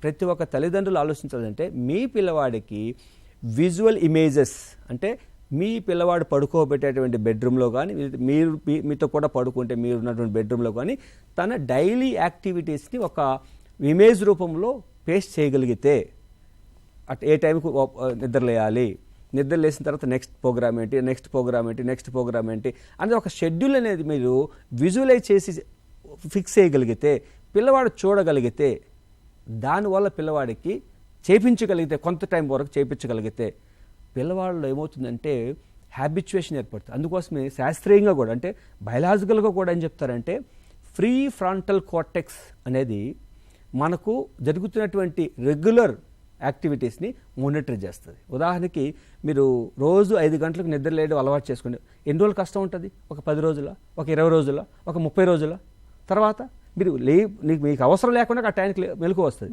ప్రతి ఒక్క తల్లిదండ్రులు ఆలోచించాలంటే మీ పిల్లవాడికి విజువల్ ఇమేజెస్ అంటే మీ పిల్లవాడు పడుకోబెట్టేటువంటి బెడ్రూమ్లో కానీ మీరు మీతో కూడా పడుకుంటే మీరు ఉన్నటువంటి బెడ్రూమ్లో కానీ తన డైలీ యాక్టివిటీస్ని ఒక ఇమేజ్ రూపంలో పేస్ట్ చేయగలిగితే ఏ టైంకి నిద్రలేయాలి, నిద్ర లేసిన తర్వాత నెక్స్ట్ ప్రోగ్రామ్ ఏంటి, నెక్స్ట్ ప్రోగ్రామ్ ఏంటి, నెక్స్ట్ ప్రోగ్రామ్ ఏంటి అనేది ఒక షెడ్యూల్ అనేది మీరు విజువలైజ్ చేసి ఫిక్స్ చేయగలిగితే, పిల్లవాడు చూడగలిగితే, దానివల్ల పిల్లవాడికి చేయించగలిగితే కొంత టైం వరకు చేయించగలిగితే పిల్లవాళ్ళు ఏమవుతుందంటే హ్యాబిచ్యుయేషన్ ఏర్పడుతుంది. అందుకోసమే శాస్త్రీయంగా కూడా అంటే బయలాజికల్గా కూడా ఏం చెప్తారంటే ఫ్రీ ఫ్రంటల్ కార్టెక్స్ అనేది మనకు జరుగుతున్నటువంటి రెగ్యులర్ యాక్టివిటీస్ని మానిటర్ చేస్తుంది. ఉదాహరణకి మీరు రోజు 5 గంటలకు నిద్ర లేయడం అలవాటు చేసుకోండి. ఎన్ని రోజులు కష్టం ఉంటుంది? ఒక 10 రోజుల, ఒక 20 రోజుల, ఒక 30 రోజుల తర్వాత మీరు మీకు అవసరం లేకుండా ఆ టైంకి మెలకు వస్తుంది.